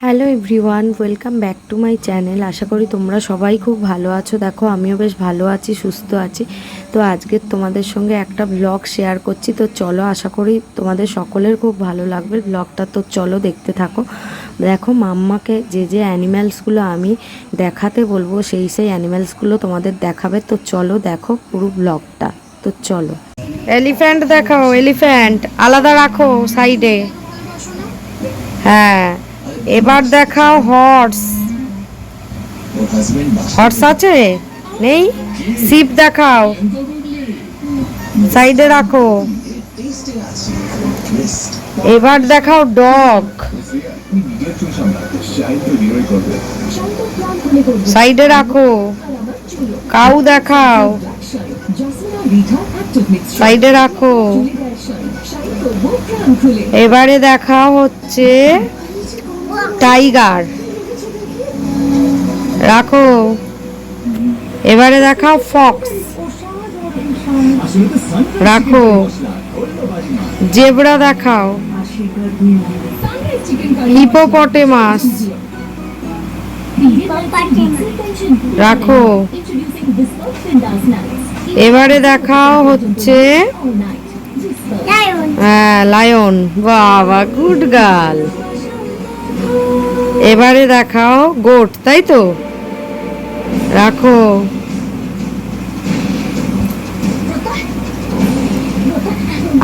Hello everyone, welcome back to my channel. আশা করি তোমরা সবাই খুব ভালো আছো। দেখো আমিও বেশ ভালো আছি, সুস্থ আছি। তো আজকে তোমাদের সঙ্গে একটা ব্লগ শেয়ার করছি। তো চলো, আশা করি তোমাদের সকলের খুব ভালো লাগবে ব্লগটা। তো চলো দেখতে থাকো। দেখো মাম্মাকে যে অ্যানিম্যালসগুলো আমি দেখাতে বলবো সেই অ্যানিম্যালসগুলো তোমাদের দেখাবে। তো চলো দেখো পুরো ব্লগটা। তো চলো। এলিফ্যান্ট দেখাও, এলিফ্যান্ট আলাদা রাখো সাইডে। হ্যাঁ, এবার দেখাও হর্স। হর্স আছে? নেই? শিপ দেখাও, সাইডে রাখো। এবার দেখাও ডগ, সাইডে রাখো। কাউ দেখাও, সাইডে রাখো। এবারে দেখাও হচ্ছে টাইগার, রাখো। এবারে দেখাও ফক্স, রাখো। জেব্রা দেখাও, হিপোপটেমাস, রাখো। এবারে দেখাও হচ্ছে হ্যাঁ লায়ন। বাবা, গুড গার্ল। এবারে দেখাও গোট, তাই তো? রাখো।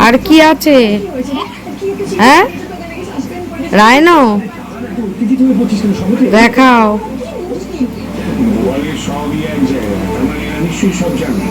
আর কি আছে? হ্যাঁ, রাইনো দেখাও। সব জানি